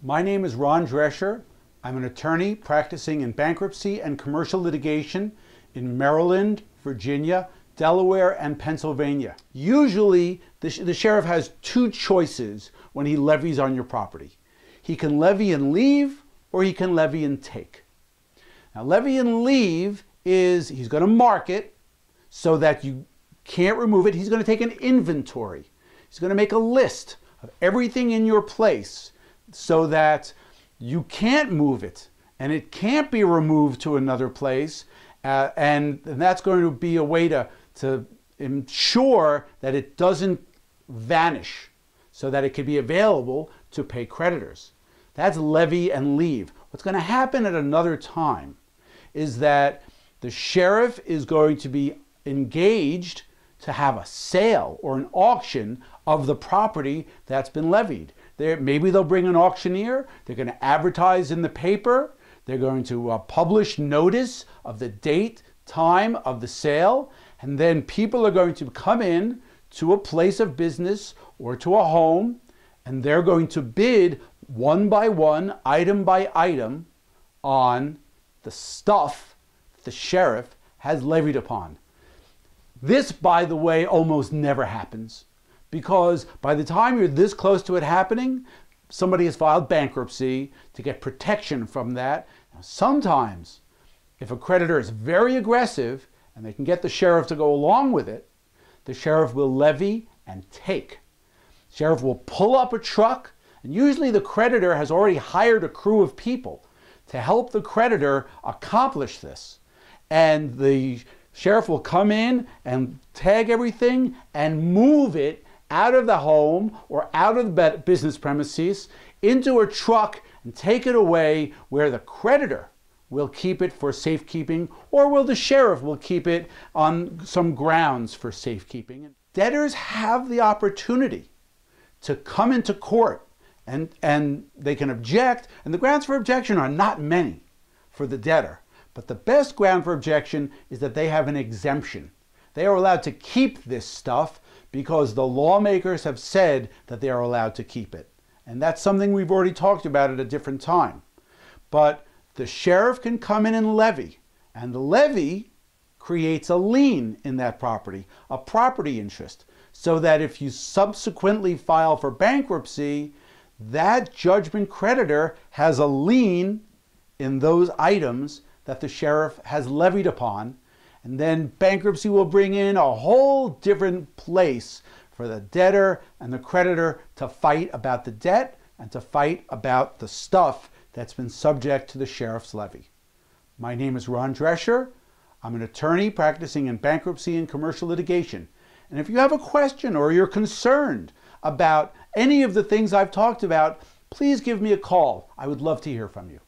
My name is Ron Drescher. I'm an attorney practicing in bankruptcy and commercial litigation in Maryland, Virginia, Delaware, and Pennsylvania. Usually, the sheriff has two choices when he levies on your property. He can levy and leave, or he can levy and take. Now, levy and leave is he's going to mark it so that you can't remove it. He's going to take an inventory. He's going to make a list of everything in your place so that you can't move it and it can't be removed to another place. And that's going to be a way to ensure that it doesn't vanish so that it can be available to pay creditors. That's levy and leave. What's going to happen at another time is that the sheriff is going to be engaged to have a sale or an auction of the property that's been levied. Maybe they'll bring an auctioneer, they're going to advertise in the paper, they're going to publish notice of the date, time of the sale, and then people are going to come in to a place of business or to a home, and they're going to bid one by one, item by item, on the stuff the sheriff has levied upon. This, by the way, almost never happens, because by the time you're this close to it happening, somebody has filed bankruptcy to get protection from that. Now, sometimes, if a creditor is very aggressive and they can get the sheriff to go along with it, the sheriff will levy and take. The sheriff will pull up a truck, and usually the creditor has already hired a crew of people to help the creditor accomplish this. And the sheriff will come in and tag everything and move it out of the home or out of the business premises into a truck and take it away where the creditor will keep it for safekeeping, or will the sheriff will keep it on some grounds for safekeeping. Debtors have the opportunity to come into court and they can object, and the grounds for objection are not many for the debtor. But the best ground for objection is that they have an exemption. They are allowed to keep this stuff because the lawmakers have said that they are allowed to keep it. And that's something we've already talked about at a different time. But the sheriff can come in and levy, and the levy creates a lien in that property, a property interest, so that if you subsequently file for bankruptcy, that judgment creditor has a lien in those items that the sheriff has levied upon, and then bankruptcy will bring in a whole different place for the debtor and the creditor to fight about the debt and to fight about the stuff that's been subject to the sheriff's levy. My name is Ron Drescher. I'm an attorney practicing in bankruptcy and commercial litigation. And if you have a question or you're concerned about any of the things I've talked about, please give me a call. I would love to hear from you.